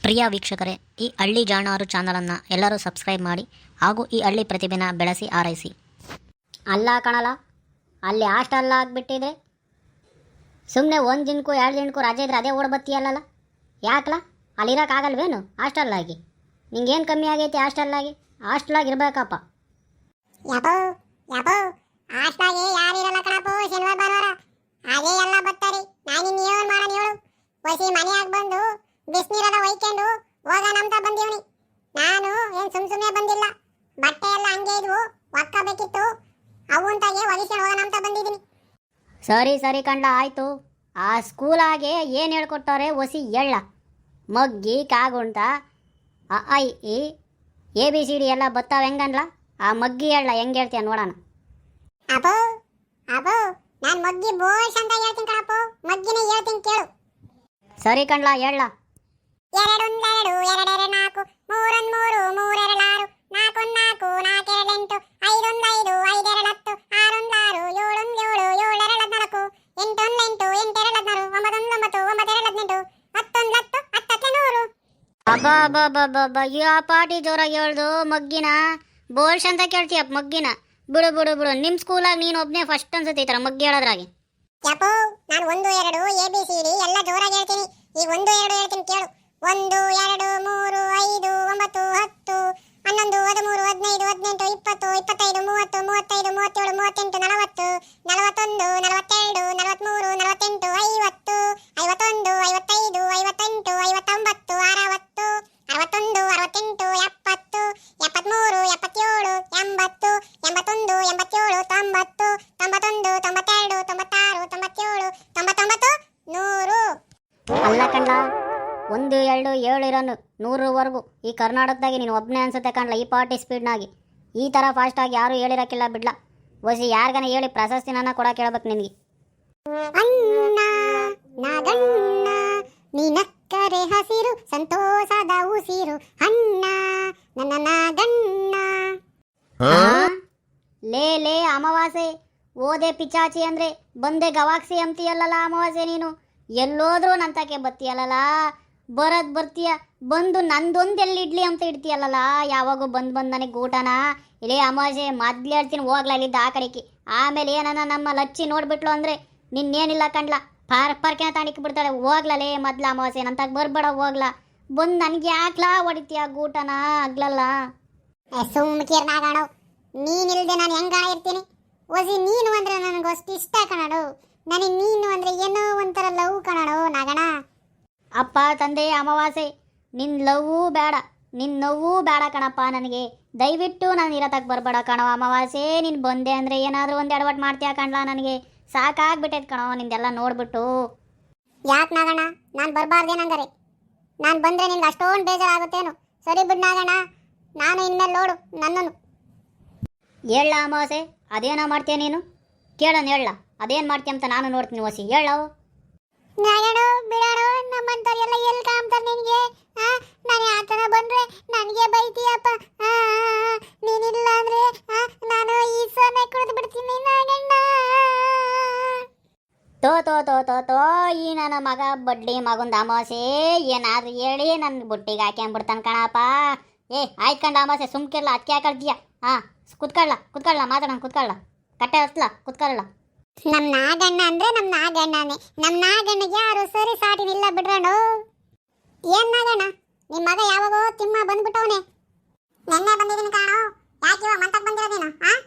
ಪ್ರಿಯ ವೀಕ್ಷಕರೇ, ಈ ಹಳ್ಳಿ ಜಾಣಾರು ಚಾನಲನ್ನು ಎಲ್ಲರೂ ಸಬ್ಸ್ಕ್ರೈಬ್ ಮಾಡಿ ಹಾಗೂ ಈ ಹಳ್ಳಿ ಪ್ರತಿಭೆನ ಬೆಳೆಸಿ ಆರೈಸಿ. ಅಲ್ಲ ಕಣಲ್ಲ, ಅಲ್ಲಿ ಹಾಸ್ಟೆಲ್ ಆಗಿಬಿಟ್ಟಿದೆ. ಸುಮ್ಮನೆ ಒಂದು ದಿನಕ್ಕೂ 2 ದಿನಕ್ಕೂ ರಜೆ ಇದ್ರೆ ಅದೇ ಓಡ್ಬತ್ತೀಯಲ್ಲ. ಯಾಕಲ್ಲ ಅಲ್ಲಿರೋಕ್ಕಾಗಲ್ವೇನು ಹಾಸ್ಟೆಲ್ಲಾಗಿ? ನಿಂಗೇನು ಕಮ್ಮಿ ಆಗೈತಿ ಹಾಸ್ಟೆಲ್ಲಾಗಿ? ಹಾಸ್ಟೆಲಾಗಿ ಇರಬೇಕಪ್ಪ. ಯಾಕೋ ಹಾಸ್ಟೆಲಾಗಿ ಯಾರು ಇರಲ್ಲ ಕಣಪ್ಪ. ಶನಿವಾರ ಭಾನುವಾರ ಹಾಗೆ ಎಲ್ಲ ಬರ್ತಾರೆ. ನಾನು ಏನು ಮಾಡೋಣ ಹೇಳು? ಹೊಸಿ ಮನೆಯಾಗ ಬಂದು ಬಿಸಿನೀರೆಲ್ಲ ಒಯ್ಕೊಂಡು ಹೋಗೋಣ ಅಂತ ಬಂದೀವನಿ. ನಾನು ಏನು ಸುಮ್ಮನೆ ಬಂದಿಲ್ಲ. ಬಟ್ಟೆ ಎಲ್ಲ ಹಂಗೆ ಇದ್ವು, ಒಕ್ಕಬೇಕಿತ್ತು. ಅವಂತಾಗೆ ಒಗಿಸ್ಕೊಂಡು ಹೋಗೋಣ ಅಂತ ಬಂದಿದ್ದೀನಿ. ಸರಿ ಕಂಡ ಆಯಿತು. ಆ ಸ್ಕೂಲಾಗೆ ಏನು ಹೇಳ್ಕೊಟ್ಟವ್ರೆ ಒಸಿ ಎಳ್ಳ ಮಗ್ಗಿ ಕಾಗುಂಟ ಅ ಐ ಇ ABCD ಎಲ್ಲ ಬತ್ತಾವ ಹೆಂಗನ್ಲ? ಆ ಮಗ್ಗಿ ಎಳ್ಳ ಹೆಂಗೆ ಹೇಳ್ತೀಯ ನೋಡೋಣ. ಅಪ್ಪೋ ನಾನು ಮಗ್ಗಿ ಬೋಳ್ಸ್ ಅಂತ ಹೇಳ್ತೀನಿ ಕಣಪ್ಪ. ಮಗ್ಗಿನೇ ಹೇಳ್ತೀನಿ ಕೇಳು. ಸರಿ ಕಣ್ಲ ಎಳ್ಳ. 2 2 2 2 4 3 3 3 2 6 4 4 4 2 8 5 1 5 5 2 10 6 1 6 7 1 7 7 2 14 8 1 8 8 2 14 9 1 9 9 2 18 10 1 10 10 100. ಅಬ್ಬಾ ಯಾ ಪಾಟಿ ಜೋರಾಗಿ ಹೇಳ್ದು ಮಗ್ಗಿನ ಬೋಳ್ಸ್ ಅಂತ ಕೇಳ್ತೀಯಪ್ಪ ಮಗ್ಗಿನ. ಬಿಡು ನಿಮ್ಮ ಸ್ಕೂಲಾಗ ನೀನು ಒಬ್ಬನೇ ಫಸ್ಟ್ ಅನ್ಸುತ್ತೆ ಈ ಥರ ಮಗ್ಗಿ ಹೇಳೋದ್ರಾಗೆ. ಯಪ್ಪೋ ನಾನು 1 2 ABCD ಎಲ್ಲ ಜೋರಾಗಿ ಹೇಳ್ತೀನಿ. ಈಗ 1 2 ಹೇಳ್ತೀನಿ ಕೇಳು. 1 2 3 5 9 10 11 13 15 18 20 25 30 35 37 38 40 41 42 43 48 50 51 55 58 59 60 61 68 70 73 77 80 81 87 90 91 92 96 97 99 100. ಅಲ್ಲ ಕಣ್ಲ, 1 2 7 ಇರೋನು 100ವರೆಗೂ ಈ ಕರ್ನಾಟಕದಾಗೆ ನೀನು ಒಬ್ಬನೇ ಅನ್ಸುತ್ತೆ ಕಣ್ಲ ಈ ಪಾರ್ಟಿ ಸ್ಪೀಡ್ನಾಗಿ. ಈ ಥರ ಫಾಸ್ಟಾಗಿ ಯಾರೂ ಹೇಳಿರಕ್ಕಿಲ್ಲ ಬಿಡ್ಲ. ಒಸಿ ಯಾರಿಗಾನ ಹೇಳಿ ಪ್ರಶಸ್ತಿನ ಕೊಡಕ್ಕೆ ಹೇಳ್ಬೇಕು ನಿನಗೆ. ಅಣ್ಣ ನಾಗಣ್ಣ ನೀನಕ್ಕರೆ ಹಸಿರು ಸಂತೋಷದ ಉಸಿರು ಅಣ್ಣ ನನ್ನ ನಾಗಣ್ಣ. ಲೇ ಅಮಾವಾಸ್ಯೆ ಓದೆ ಪಿಚಾಚಿ ಅಂದರೆ ಬಂದೆ ಗವಾಕ್ಸಿ ಅಂತೀಯಲ್ಲ ಅಮಾವಾಸ್ಯೆ. ನೀನು ಎಲ್ಲೋದ್ರೂ ನಂತಕ್ಕೆ ಬತ್ತೀಯಲ್ಲ, ಬರ್ತೀಯ ಬಂದು ನಂದೊಂದು ಎಲ್ಲಿ ಇಡ್ಲಿ ಅಂತ ಇಡ್ತೀಯಲ್ಲ. ಯಾವಾಗೂ ಬಂದು ನನಗೆ ಊಟನ ಇಲ್ಲೇ ಅಮಾವಾಸ್ಯೆ ಮೊದ್ಲು ಹೇಳ್ತೀನಿ ಹೋಗ್ಲಾ ಇಲ್ಲಿದ್ದ ಆ ಕಡೆಗೆ. ಆಮೇಲೆ ಏನನ ನಮ್ಮ ಲಚ್ಚಿ ನೋಡ್ಬಿಟ್ಲು ಅಂದರೆ ನಿನ್ನೇನಿಲ್ಲ ಕಣ್ಲ ಪಾರ್ಕೆನ ತಾಣಿಕೆ ಬಿಡ್ತಾಳೆ. ಹೋಗ್ಲೇ ಮೊದ್ಲು ಅಮಾವಾಸ್ಯೆ ನಂತಾಗ ಬರ್ಬೇಡ ಹೋಗ್ಲಾ. ಬಂದು ನನಗೆ ಯಾಕ್ಲಾ ಹೊಡಿತೀಯ ಗೂಟನ ಆಗ್ಲಲ್ಲ. ಸುಮ್ಕಿರ್ ನಾಗಣ, ನೀನಿಲ್ದೆ ನಾನು ಹೆಂಗಣ ಇರ್ತೀನಿ? ಒಸಿ ನೀನು ಅಂದ್ರೆ ನನಗೆ ಅಷ್ಟು ಇಷ್ಟ ಕಣಡು. ನನಗೆ ನೀನು ಅಂದ್ರೆ ಏನೋ ಒಂಥರ ಲವ್ ಕಣಡು ನಾಗಣ. ಅಪ್ಪ ತಂದೆ ಅಮಾವಾಸ್ಯೆ ನಿನ್ನ ಲವ್ವೂ ಬೇಡ ನಿನ್ನ ನೋವು ಬೇಡ ಕಣಪ್ಪ ನನಗೆ. ದಯವಿಟ್ಟು ನಾನು ಇರತಕ್ಕೆ ಬರಬೇಡ ಕಣೋ ಅಮಾವಾಸ್ಯೆ. ನೀನು ಬಂದೆ ಅಂದರೆ ಏನಾದರೂ ಒಂದು ಎಡವಟ್ಟು ಮಾಡ್ತೀಯ ಕಣ್ಲಾ. ನನಗೆ ಸಾಕಾಗ್ಬಿಟ್ಟೈತೆ ಕಣೋ ನಿಂದೆಲ್ಲ ನೋಡ್ಬಿಟ್ಟು. ಯಾಕೆ ನಾಗಣ್ಣ ನಾನು ಬರಬಾರ್ದೇನಂದರೆ? ನಾನು ಬಂದರೆ ನಿನ್ಗೆ ಅಷ್ಟೊಂದು ಬೇಜಾರಾಗುತ್ತೇನು? ಸರಿ ಬಿಡು ನಾಗಣ್ಣ, ನಾನು ಇನ್ಮೇಲೆ ನೋಡು ನನ್ನನ್ನು. ಹೇಳ ಅಮಾವಾಸ್ಯೆ, ಅದೇನೋ ಮಾಡ್ತೀಯ ನೀನು? ಕೇಳೋಣ ಹೇಳ, ಅದೇನು ಮಾಡ್ತೀಯ ಅಂತ ನಾನು ನೋಡ್ತೀನಿ ಓಸಿ ಹೇಳವು. ನಾಗಣ್ಣ ಬಿಡೋಣ, ನಮ್ಮಂಥವ್ರೆಲ್ಲ ಎಲ್ಲಿ ಕಾಮ್ತಾರೆ ನಿನಗೆ? ನಾನು ಆ ಥರ ಬಂದರೆ ನನಗೆ ಬೈತೀಯಪ್ಪ. ನೀನಿಲ್ಲ ಅಂದರೆ ನಾನು ಈ ಸೊನ್ನೆ ಕುಡಿದು ಬಿಡ್ತೀನಿ ನಾಗಣ್ಣ. ತೋ ಈ ನನ್ನ ಮಗ ಬಡ್ಡಿ ಮಗಂದ ಅಮಾವಾಸ್ಯೆ ಏನಾದ್ರು ಹೇಳಿ ನನ್ನ ಬುಟ್ಟಿಗೆ ಹಾಕ್ಯಾಂಬಿಡ್ತಾನೆ ಕಣಪ್ಪ. ಆಯ್ತು ಕಂಡ ಅಮಾವಾಸ್ಯೆ ಸುಮ್ಕಿರ್ಲ, ಅದಕ್ಕೆ ಯಾಕಳ್ತೀಯ? ಕುತ್ಕೊಳ್ಳ ಮಾತಾಡೋಣ, ಕುತ್ಕೊಳ್ಳ ಕಟ್ಟೆ ಹತ್ಲ ಕುತ್ಕೊಳ್ಳ. ನಮ್ಮ ನಾಗಣ್ಣ ಅಂದರೆ ನಮ್ಮ ನಾಗಣ್ಣನೇ. ನಮ್ಮ ನಾಗಣ್ಣಗೆ ಯಾರು ಸರಿ ಸಾಟಿನಿಲ್ಲ ಬಿಡ್ರಣ್ಣ. ಏನು ನಾಗಣ್ಣ ನಿಮ್ಮ ಮಗ ಯಾವಾಗೋ ತಿಮ್ಮ ಬಂದ್ಬಿಟ್ಟವನೇ. ನೆನ್ನೆ ಬಂದಿದ್ದೀನಿ ಕಾಣೋ. ಯಾಕೆ ಇವಾಗ ಮಂತಕ್ಕೆ ಬಂದಿರೋದೇನು?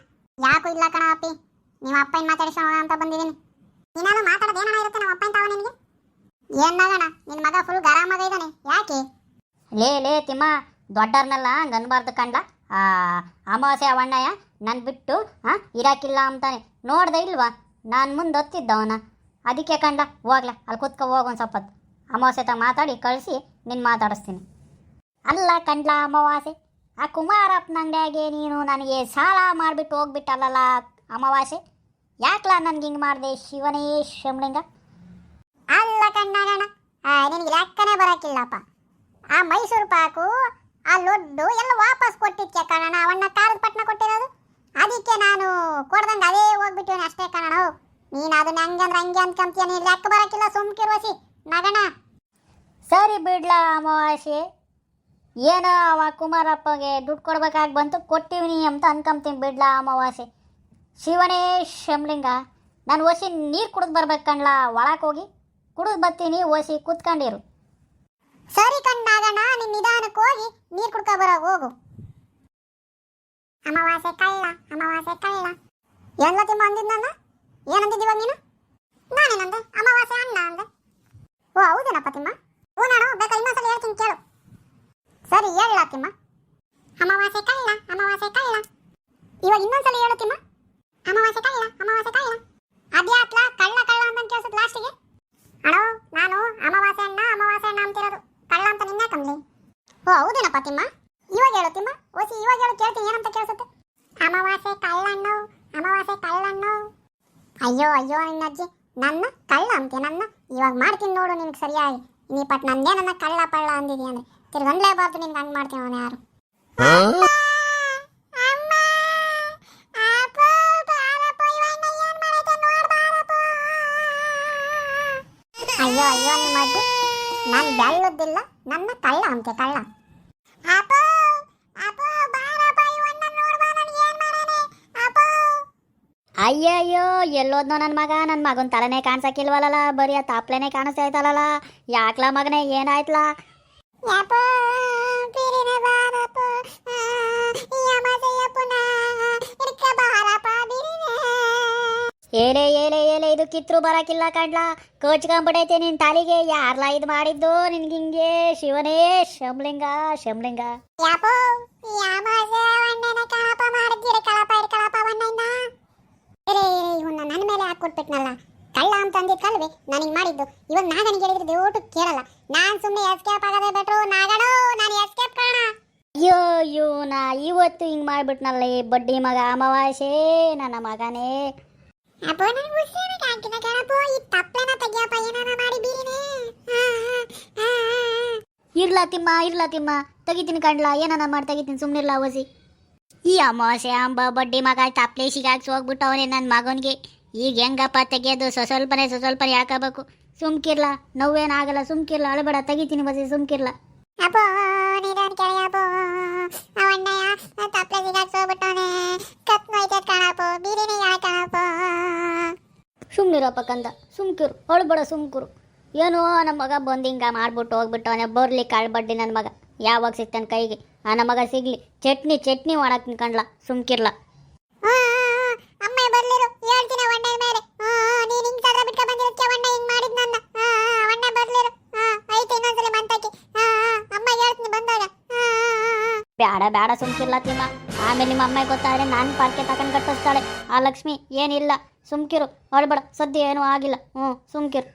ಯಾಕೂ ಇಲ್ಲ ಕಣ ಅಪ್ಪಿ, ನಿಮ್ಮ ಅಪ್ಪನ ಮಾತಾಡಿಸೋಣ ಅಂತ ಬಂದಿದ್ದೀನಿ. ನೀನಾದ್ರು ಮಾತಾಡೋದು ಏನಾರ ಇರುತ್ತೆ ನಮ್ಮ ಅಪ್ಪನ ತಾವ ನಿನಗೆ? ಏನು ನಾಗಣ್ಣ ನಿನ್ನ ಮಗ ಫುಲ್ ಗರಾಮಾಗ ಇದ್ದಾನೆ, ಯಾಕೆ? ಲೇ ತಿಮ್ಮ, ದೊಡ್ಡವ್ರನ್ನೆಲ್ಲ ಹಂಗೆ ಅನ್ಬಾರ್ದು ಕಂಡ್ಲ. ಅಮಾವಾಸ್ಯೆ ಅವಣ್ಣಯ್ಯ ನನ್ನ ಬಿಟ್ಟು ಇರಾಕಿಲ್ಲ ಅಂತಾನೆ ನೋಡ್ದೆ ಇಲ್ವಾ? ನಾನು ಮುಂದೆ ಹೊತ್ತಿದ್ದವನ, ಅದಕ್ಕೆ ಕಂಡ ಹೋಗ್ಲ ಅಲ್ಲಿ ಕೂತ್ಕೊ ಹೋಗೋನು ಸ್ವಲ್ಪ ಹೊತ್ತು. ಅಮಾವಾಸ್ಯೆ ತ ಮಾತಾಡಿ ಕಳಿಸಿ ನಿನ್ನ ಮಾತಾಡಿಸ್ತೀನಿ. ಅಲ್ಲ ಕಂಡ್ಲ ಅಮಾವಾಸ್ಯೆ, ಆ ಕುಮಾರಪ್ಪನ ಅಂಗಡಿಯಾಗೆ ನೀನು ನನಗೆ ಸಾಲ ಮಾಡಿಬಿಟ್ಟು ಹೋಗ್ಬಿಟ್ಟಲ್ಲ ಅಮಾವಾಸ್ಯೆ. ಯಾಕಲ ನನ್ಗೆ ಹಿಂಗೆ ಮಾಡಿದೆ ಶಿವನೇ ಶಂಬಳಿಂಗ? ಅಲ್ಲ ಕಣ್ಣಾಗಣ, ನಿನಗೆ ಲೆಕ್ಕನೇ ಬರೋಕ್ಕಿಲ್ಲಪ್ಪ. ಆ ಮೈಸೂರು ಪಾಕು ಆ ಲೊಡ್ಡು ಎಲ್ಲ ವಾಪಸ್ ಕೊಟ್ಟಿದ್ಕೆ ಕಣ. ಅವನ್ನ ಕಾರದ ಪಟ್ಟಣ ಕೊಟ್ಟಿರೋದು, ಅದಕ್ಕೆ ನಾನು ಕೊಡ್ದಂಗೆ ಅದೇ ಹೋಗ್ಬಿಟ್ಟಿವನಿ ಅಷ್ಟೇ ಕಣ. ನೀನು ಅದನ್ನ ಹಂಗೆ ಅಂದ್ರೆ ಹಂಗೆ ಅಂದ್ಕೊಂತೀಯ. ನೀನು ಲೆಕ್ಕ ಬರೋಕ್ಕಿಲ್ಲ, ಸುಮ್ಕಿರುವಸಿ ನಗಣ. ಸರಿ ಬಿಡ್ಲಾ ಅಮಾವಾಸ್ಯೆ, ಏನೋ ಅವ ಕುಮಾರಪ್ಪಗೆ ದುಡ್ಡು ಕೊಡ್ಬೇಕಾಗಿ ಬಂತು, ಕೊಟ್ಟಿವ್ನಿ ಅಂತ ಅನ್ಕೊಂತೀನಿ ಬಿಡ್ಲಾ ಅಮಾವಾಸ್ಯೆ. ಶಿವನೇ ಶಂಬ್ಲಿಂಗ, ನಾನು ಓಸಿ ನೀರು ಕುಡಿದು ಬರ್ಬೇಕು ಕಣ್ಲಾ, ಒಳಕ್ಕೆ ಹೋಗಿ ಕುಡಿದು ಬರ್ತೀನಿ, ಓಸಿ ಕೂತ್ಕೊಂಡಿರು. ಸರಿ ಕಂಡಾಗಣ, ನಿನ್ ನಿಧಾನಕ್ಕೆ ಹೋಗಿ ನೀರು ಕುಡ್ಕೊ ಬರೋ ಹೋಗು. ಅಮಾವಾಸ್ಯೆ ಕಳ್ಳ, ಅಮಾವಾಸ್ಯೆ ಕಳ್ಳ. ಎಲ್ಲ ತಿಮ್ಮ ಅಂದಿದ್ನಲ್ಲ, ಏನಂದಿದ್ದೀವ ನೀನು? ನಾನೇನಂದೆ? ಅಮಾವಾಸ್ಯೆ ಅಣ್ಣ ಅಂದೆ. ಓ ಹೌದೇನಪ್ಪ ತಿಮ್ಮ? ಹ್ಞೂ ನಾನು ಬೇಕಾ ಇನ್ನೊಂದ್ಸಲ ಹೇಳ್ತೀನಿ ಕೇಳು. ಸರಿ ಹೇಳ ತಿಮ್ಮ. ಅಮಾವಾಸ್ಯೆ ಕಳ್ಳ, ಅಮಾವಾಸ್ಯೆ ಕಳ್ಳ. ಇವಾಗ ಇನ್ನೊಂದ್ಸಲ ಹೇಳು ತಿಮ್ಮ. ಅಮಾವಾಸ್ಯೆ ಕಳ್ಳ, ಅಮಾವಾಸ್ಯೆ ಕಳ್ಳ. ಅದ್ಯಾತ್ಲ ಕಳ್ಳ ಕಳ್ಳ ಅಂತ ಕೇಳಿಸುತ್ತೆ ಲಾಸ್ಟಿಗೆ. ಅಣ್ಣೋ ನಾನು ಅಮಾವಾಸ್ಯೆ ಅಣ್ಣ ಅಂತಿರೋದು, ಕಳ್ಳ ಅಂತ ನಿನ್ನೆ ಕಂದ್ಲಿ. ಓ ಹೌದೇನಪ್ಪ ತಿಮ್ಮ? ಇವಾಗ ಹೇಳು ತಿಮ್ಮ, ಓಸಿ ಇವಾಗ ಹೇಳು ಕೇಳ್ತೀನಿ ಏನಂತ ಕೇಳಿಸುತ್ತೆ. ಅಮಾವಾಸ್ಯೆ ಕಳ್ಳಣ್ಣು, ಅಮಾವಾಸ್ಯೆ ಕಳ್ಳಣ್ಣು. ಅಯ್ಯೋ ಅಯ್ಯೋ ನಿನ್ನಜ್ಜಿ, ನನ್ನ ಕಳ್ಳ ಅಂತೆ ನನ್ನ. ಇವಾಗ ಮಾಡ್ತೀನಿ ನೋಡು ನಿನ್ಗೆ ಸರಿಯಾಗಿ. ನೀ ಪಟ್ ನಂದೇ ನನ್ನ ಕಳ್ಳ ಪಳ್ಳ ಅಂದಿದ್ಯ ಅಂದ್ರೆ ತಿರ್ಗನ್ಲೇಬಾರ್ದು ನಿನ್ಗೆ. ಹಂಗೆ ಮಾಡ್ತೀನಿ ಅವನು ಯಾರು. ಅಯ್ಯೋ ಅಯ್ಯೋ ನಿಮ್ಮ ಅಜ್ಜಿ, ನಾನು ಬೆಳ್ಳದಿಲ್ಲ, ನನ್ನ ಕಳ್ಳ ಅಂತೆ ಕಳ್ಳ. ಅಯ್ಯಯ್ಯೋ ಎಲ್ಲೋದ್ನೋ ನನ್ನ ಮಗ, ನನ್ನ ಮಗನ ತಲೆನೇ ಕಾಣಿಸಕ್ಕಿಲ್ವಲ್ಲ, ಬರೀ ಆ ತಾಪ್ಲೆನೇ ಕಾಣಿಸ್ತಾ ಐತಲ್ಲ. ಯಾಕ್ಲ ಮಗನೇ ಏನಾಯ್ತಲ್ಲ? ಏಲೆ ಏಲೆ ಏಲೆ, ಇದು ಕಿತ್ರು ಬರಕಿಲ್ಲ ಕಣ್ಲಾ, ಕೋಚ್ಕೊಂಡ್ಬಿಟ್ಟೈತೆ ನಿನ್ ತಾಲಿಗೆ. ಯಾರ್ಲಾ ಇದು ಮಾಡಿದ್ದು ನಿನ್ಗೆ ಹಿಂಗೆ? ಶಿವನೇ ಶಂಬ್ಲಿಂಗ ಶಂಬ್ಲಿಂಗ. ನನ್ನ ಮೇಲೆ ಹಾಕೊಟ್ಬಿಟ್ನಲ್ಲ, ಕಳ್ಳ ಅಂತ ಅಂದಿದ್ ಕಲ್ವೆ ನನಗೆ ಮಾಡಿದ್ದು. ಇವಾಗ ನಾಗನಿಗೆ ಹೇಳಿದ್ರೆ ದೇವಟು ಕೇಳಲ್ಲ. ನಾನ್ ಸುಮ್ಮನೆ ಎಸ್ಕೇಪ್ ಆಗದೆ ಬೆಟ್ರು. ನಾಗಣೋ ನಾನು ಎಸ್ಕೇಪ್ ಕಾಣ. ಅಯ್ಯೋ ಅಯ್ಯೋ, ನಾ ಇವತ್ತು ಹಿಂಗ್ ಮಾಡ್ಬಿಟ್ನಲ್ಲ ಈ ಬಡ್ಡಿ ಮಗ ಅಮಾವಾಸ್ಯೆ ನನ್ನ ಮಗನೇ. ಅಪ್ಪೋ ನನಗೆ ಉಸಿರಿಗೆ ಹಾಕಿದ ಕಣಪ್ಪೋ, ಈ ತಪ್ಪಲೆನ ತೆಗಿಯಪ್ಪ, ಏನಾನ ಮಾಡಿ ಬೀರಿನೇ. ಇರ್ಲಾ ತಿಮ್ಮ ತೆಗಿತೀನಿ ಕಣ್ಲಾ, ಏನಾನ ಮಾಡಿ ತೆಗಿತೀನಿ, ಸುಮ್ಮನಿರ್ಲ ಓಸಿ. ಈ ಅಮಾವಾಸ್ಯೆ ಅಂಬ ಬಡ್ಡಿ ಮಗ ತಪ್ಲೆ ಸಿಗಾಕ್ಸಿ ಹೋಗ್ಬಿಟ್ಟವನೇ ನನ್ನ ಮಗನಿಗೆ. ಈಗ ಹೆಂಗಪ್ಪ ತೆಗಿಯೋದು? ಸ್ವಲ್ಪನೇ ಹಾಕಬೇಕು. ಸುಮ್ಕಿರ್ಲ, ನೋವೇನಾಗಲ್ಲ, ಸುಮ್ಕಿರ್ಲ, ಅಳಬೇಡ, ತೆಗಿತೀನಿ ಬಸಿ, ಸುಮ್ಕಿರ್ಲ. ಅಪ್ಪೋ ನೀನು ಕೇಳಿಯಪ್ಪೋ, ಅವಣ್ಣಯ್ಯ ತಪ್ಪಲೆ ಸಿಗಾಕ್ಸಿ ಹೋಗ್ಬಿಟ್ಟವನೇ, ಕತ್ ನೋಯ್ತೈತೆ ಕಣಪ್ಪೋ, ಬೀರಿನೇ ಯಾಕೆ ಕಣಪ್ಪೋ. ಸುಮ್ಮನಿರಪ್ಪ ಕಂದ, ಸುಮ್ಕಿರು, ಅಳಬೇಡ, ಸುಮ್ಕಿರು. ಏನೋ ನಮ್ಮ ಮಗ ಬಂದು ಹಿಂಗ ಮಾಡ್ಬಿಟ್ಟು ಹೋಗ್ಬಿಟ್ಟವನೇ, ಬರ್ಲಿ ಕಾಳ್ಬಡ್ಡಿ ನನ್ನ ಮಗ. ಯಾವಾಗ ಸಿಗ್ತಾನೆ ಕೈಗೆ? ನನ್ನ ಮಗ ಸಿಗ್ಲಿ, ಚಟ್ನಿ ಮಾಡಕ್ ಕಣ್ಲ, ಸುಮ್ಕಿರ್ಲ. ಅಮ್ಮ ಬರ್ಲಿರು, ಹೇಳ್ತೀನಿ ಅವಣ್ಣ ಮೇಲೆ. ನೀನ್ ಹಿಂಗ್ ಸದ್ರ ಬಿಟ್ಕ ಬಂದಿರಕ್ಕೆ ಅವಣ್ಣ ಹಿಂಗ್ ಮಾಡಿದ್ ನನ್ನ. ಅವಣ್ಣ ಬರ್ಲಿರು, ಐತೆ ಇನ್ನೊಂದ್ಸಲ ಮಂತಕ್ಕೆ. ಅಮ್ಮ ಹೇಳ್ತೀನಿ ಬಂದಾಗ. ಬೇಡ ಸುಮ್ಕಿರ್ಲ ತಿಮ್ಮ, ಆಮೇಲೆ ನಿಮ್ಮ ಅಮ್ಮ ಗೊತ್ತಾದ್ರೆ ನಾನು ಪಾರ್ಕೆ ತಕೊಂಡ್ ಕಟ್ಟಿಸ್ತಾಳೆ ಆ ಲಕ್ಷ್ಮಿ. ಏನಿಲ್ಲ, ಸುಮ್ಕಿರು, ಅಳಬೇಡ, ಸದ್ಯ ಏನೂ ಆಗಿಲ್ಲ. ಸುಮ್ಕಿರು.